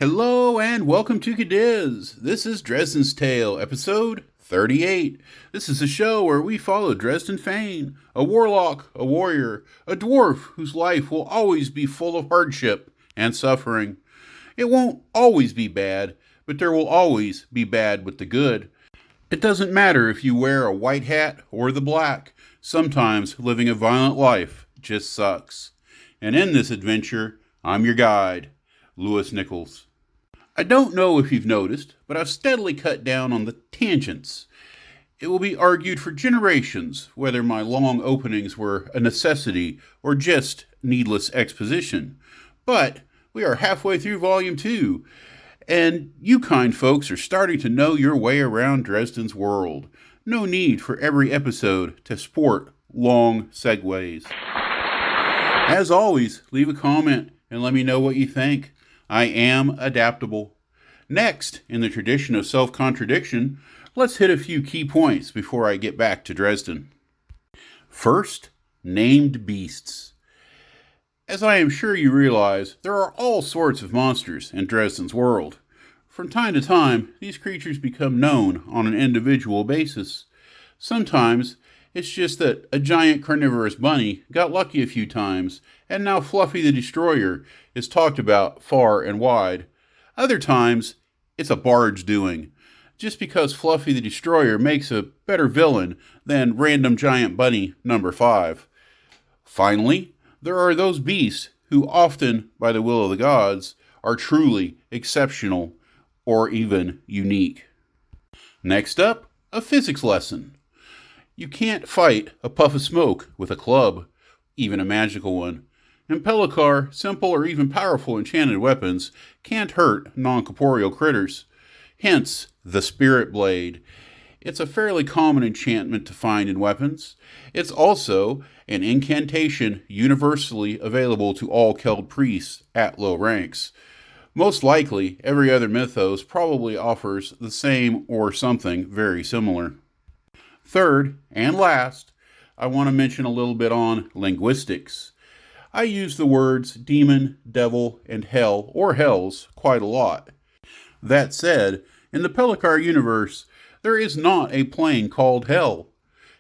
Hello and welcome to Cadiz. This is Dresden's Tale, episode 38. This is a show where we follow Dresden Fane, a warlock, a warrior, a dwarf whose life will always be full of hardship and suffering. It won't always be bad, but there will always be bad with the good. It doesn't matter if you wear a white hat or the black. Sometimes living a violent life just sucks. And in this adventure, I'm your guide, Lewis Nichols. I don't know if you've noticed, but I've steadily cut down on the tangents. It will be argued for generations whether my long openings were a necessity or just needless exposition. But we are halfway through Volume 2, and you kind folks are starting to know your way around Dresden's world. No need for every episode to sport long segues. As always, leave a comment and let me know what you think. I am adaptable. Next, in the tradition of self-contradiction, let's hit a few key points before I get back to Dresden. First, named beasts. As I am sure you realize, there are all sorts of monsters in Dresden's world. From time to time, these creatures become known on an individual basis. Sometimes, it's just that a giant carnivorous bunny got lucky a few times, and now Fluffy the Destroyer is talked about far and wide. Other times, it's a bard's doing, just because Fluffy the Destroyer makes a better villain than Random Giant Bunny number 5. Finally, there are those beasts who often, by the will of the gods, are truly exceptional or even unique. Next up, a physics lesson. You can't fight a puff of smoke with a club, even a magical one. In Pellicar, simple or even powerful enchanted weapons can't hurt non-corporeal critters. Hence, the Spirit Blade. It's a fairly common enchantment to find in weapons. It's also an incantation universally available to all Keld priests at low ranks. Most likely, every other mythos probably offers the same or something very similar. Third, and last, I want to mention a little bit on linguistics. I use the words demon, devil, and hell, or hells, quite a lot. That said, in the Pellicar universe, there is not a plane called hell.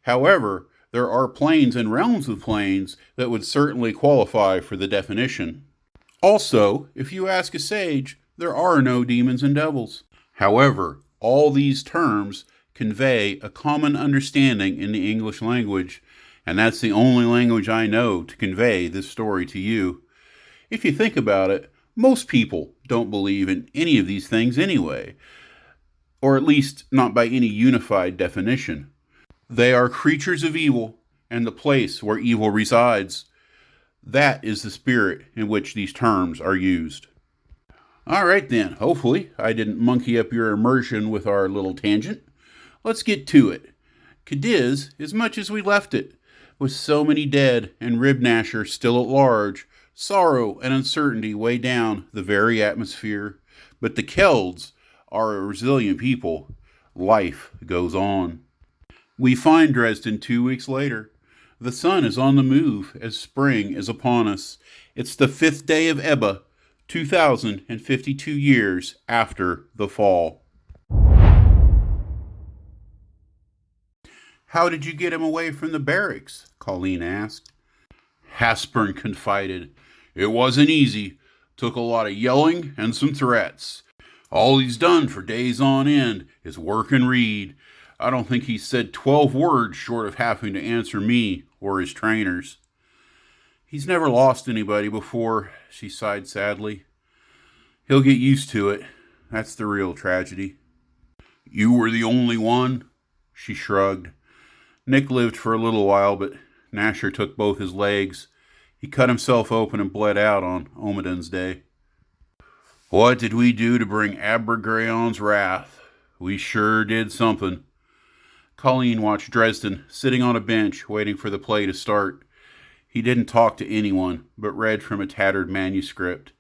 However, there are planes and realms of planes that would certainly qualify for the definition. Also, if you ask a sage, there are no demons and devils. However, all these terms convey a common understanding in the English language, and that's the only language I know to convey this story to you. If you think about it, most people don't believe in any of these things anyway, or at least not by any unified definition. They are creatures of evil, and the place where evil resides. That is the spirit in which these terms are used. All right then, hopefully I didn't monkey up your immersion with our little tangent. Let's get to it. Cadiz is much as we left it, with so many dead and Ribnasher still at large. Sorrow and uncertainty weigh down the very atmosphere. But the Kelds are a resilient people. Life goes on. We find Dresden 2 weeks later. The sun is on the move as spring is upon us. It's the 5th day of Ebba, 2052 years after the fall. How did you get him away from the barracks? Colleen asked. Haspern confided. It wasn't easy. Took a lot of yelling and some threats. All he's done for days on end is work and read. I don't think he's said 12 words short of having to answer me or his trainers. He's never lost anybody before, she sighed sadly. He'll get used to it. That's the real tragedy. You were the only one? She shrugged. Nick lived for a little while, but Nasher took both his legs. He cut himself open and bled out on Omidon's day. What did we do to bring Abergraon's wrath? We sure did something. Colleen watched Dresden sitting on a bench waiting for the play to start. He didn't talk to anyone, but read from a tattered manuscript.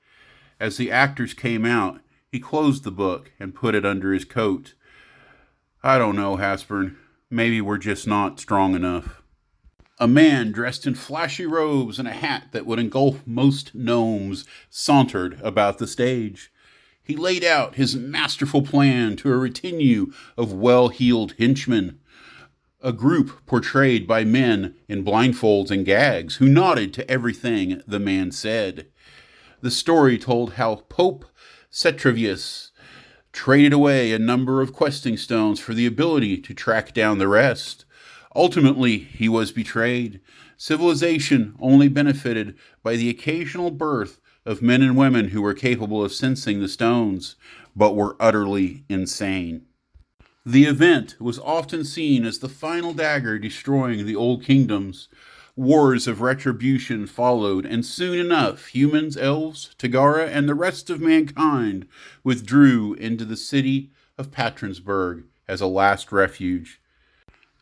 As the actors came out, he closed the book and put it under his coat. I don't know, Haspern. Maybe we're just not strong enough. A man dressed in flashy robes and a hat that would engulf most gnomes sauntered about the stage. he laid out his masterful plan to a retinue of well-heeled henchmen, a group portrayed by men in blindfolds and gags who nodded to everything the man said. The story told how Pope Cetravius traded away a number of questing stones for the ability to track down the rest. Ultimately, he was betrayed. Civilization only benefited by the occasional birth of men and women who were capable of sensing the stones, but were utterly insane. The event was often seen as the final dagger destroying the old kingdoms. Wars of retribution followed, and soon enough, humans, elves, Tagara, and the rest of mankind withdrew into the city of Patronsburg as a last refuge.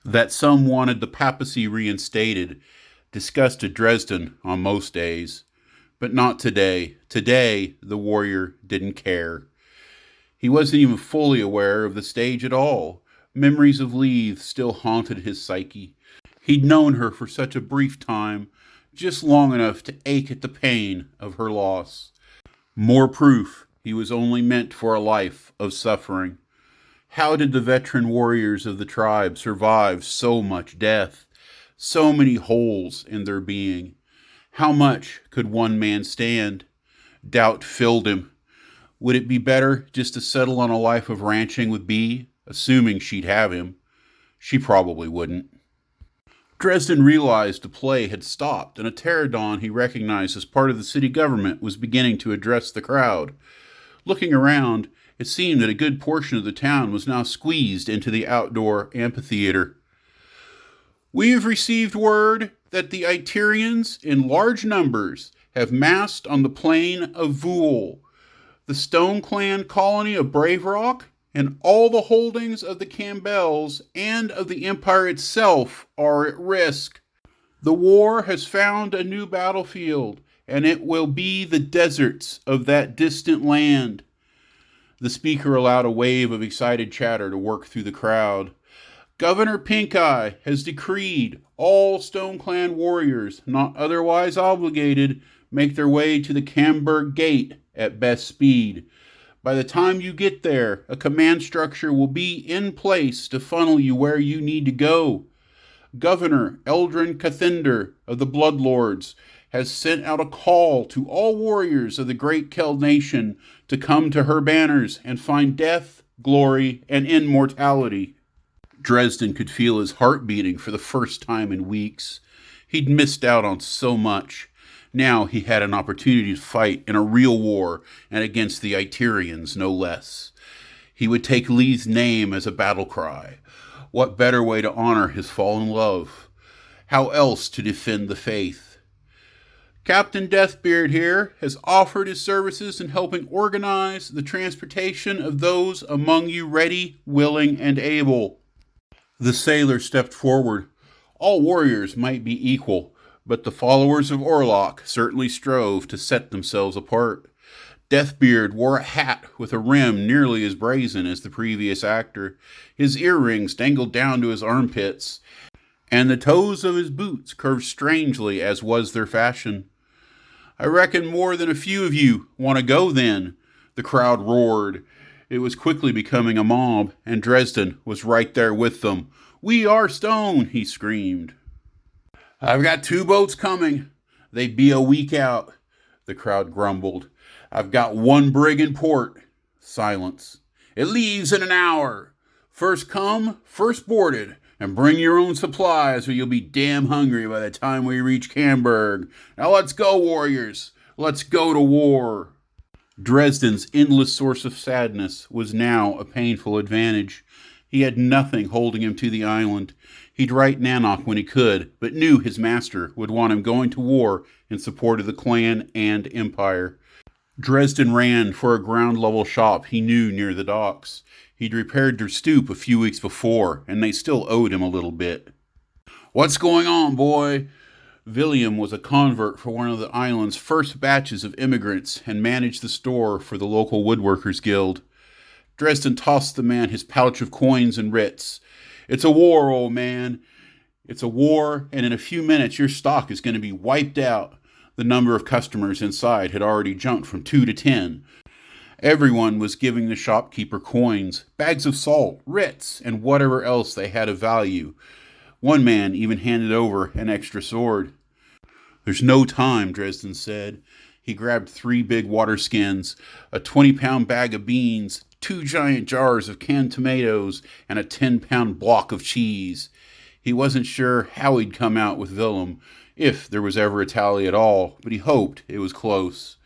That some wanted the papacy reinstated disgusted Dresden on most days, but not today. Today, the warrior didn't care. He wasn't even fully aware of the stage at all. Memories of Leith still haunted his psyche. He'd known her for such a brief time, just long enough to ache at the pain of her loss. More proof he was only meant for a life of suffering. How did the veteran warriors of the tribe survive so much death, so many holes in their being? How much could one man stand? Doubt filled him. Would it be better just to settle on a life of ranching with Bee, assuming she'd have him? She probably wouldn't. Dresden realized the play had stopped, and a pterodon he recognized as part of the city government was beginning to address the crowd. Looking around, it seemed that a good portion of the town was now squeezed into the outdoor amphitheater. "We have received word that the Iterians, in large numbers, have massed on the plain of Vool, the Stone Clan colony of Brave Rock, and all the holdings of the Campbells and of the Empire itself are at risk. The war has found a new battlefield, and it will be the deserts of that distant land." The speaker allowed a wave of excited chatter to work through the crowd. "Governor Pinkeye has decreed all Stone Clan warriors not otherwise obligated make their way to the Camberg Gate at best speed. By the time you get there, a command structure will be in place to funnel you where you need to go. Governor Eldrin Cathinder of the Bloodlords has sent out a call to all warriors of the great Keld nation to come to her banners and find death, glory, and immortality." Dresden could feel his heart beating for the first time in weeks. He'd missed out on so much. Now he had an opportunity to fight in a real war, and against the Iterians, no less. He would take Lee's name as a battle cry. What better way to honor his fallen love? How else to defend the faith? "Captain Deathbeard here has offered his services in helping organize the transportation of those among you ready, willing, and able." The sailor stepped forward. All warriors might be equal, but the followers of Orlok certainly strove to set themselves apart. Deathbeard wore a hat with a rim nearly as brazen as the previous actor. His earrings dangled down to his armpits, and the toes of his boots curved strangely as was their fashion. "I reckon more than a few of you want to go then," the crowd roared. It was quickly becoming a mob, and Dresden was right there with them. "We are Stone," he screamed. "I've got 2 boats coming. They'd be a week out," the crowd grumbled. "I've got 1 brig in port." Silence. "It leaves in an hour. First come, first boarded, and bring your own supplies or you'll be damn hungry by the time we reach Camberg. Now let's go, warriors. Let's go to war." Dresden's endless source of sadness was now a painful advantage. He had nothing holding him to the island. He'd write Nanok when he could, but knew his master would want him going to war in support of the clan and empire. Dresden ran for a ground-level shop he knew near the docks. He'd repaired their stoop a few weeks before, and they still owed him a little bit. "What's going on, boy?" William was a convert for one of the island's first batches of immigrants and managed the store for the local woodworkers guild. Dresden tossed the man his pouch of coins and writs. "It's a war, old man. It's a war, and in a few minutes your stock is going to be wiped out." The number of customers inside had already jumped from 2 to 10. Everyone was giving the shopkeeper coins, bags of salt, writs, and whatever else they had of value. One man even handed over an extra sword. "There's no time," Dresden said. He grabbed 3 big water skins, a 20-pound bag of beans, 2 giant jars of canned tomatoes, and a 10-pound block of cheese. He wasn't sure how he'd come out with Willem, if there was ever a tally at all, but he hoped it was close.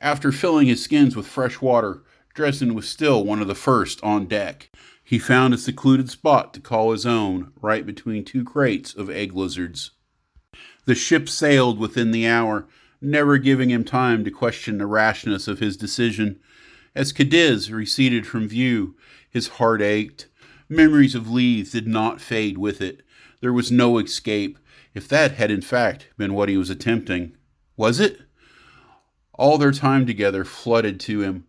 After filling his skins with fresh water, Dresden was still one of the first on deck. He found a secluded spot to call his own, right between 2 crates of egg lizards. The ship sailed within the hour, never giving him time to question the rashness of his decision. As Cadiz receded from view, his heart ached. Memories of Leith did not fade with it. There was no escape, if that had in fact been what he was attempting. Was it? All their time together flooded to him.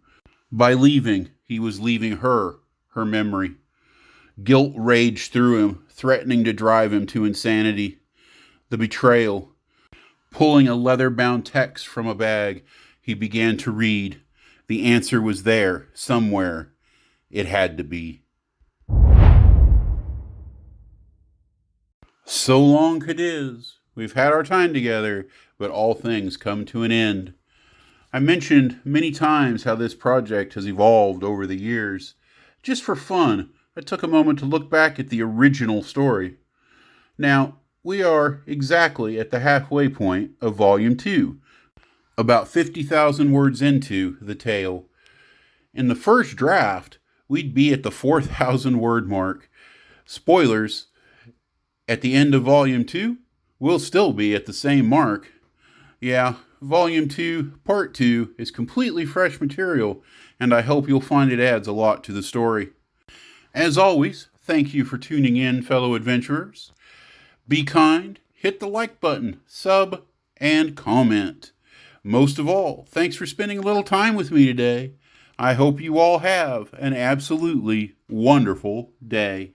By leaving, he was leaving her memory. Guilt raged through him, threatening to drive him to insanity. The betrayal. Pulling a leather-bound text from a bag, he began to read. The answer was there, somewhere. It had to be. "So long, Cadiz. We've had our time together, but all things come to an end." I mentioned many times how this project has evolved over the years. Just for fun, I took a moment to look back at the original story. Now, we are exactly at the halfway point of Volume 2, about 50,000 words into the tale. In the first draft, we'd be at the 4,000 word mark. Spoilers, at the end of Volume 2, we'll still be at the same mark. Yeah, Volume 2, Part 2 is completely fresh material, and I hope you'll find it adds a lot to the story. As always, thank you for tuning in, fellow adventurers. Be kind, hit the like button, sub, and comment. Most of all, thanks for spending a little time with me today. I hope you all have an absolutely wonderful day.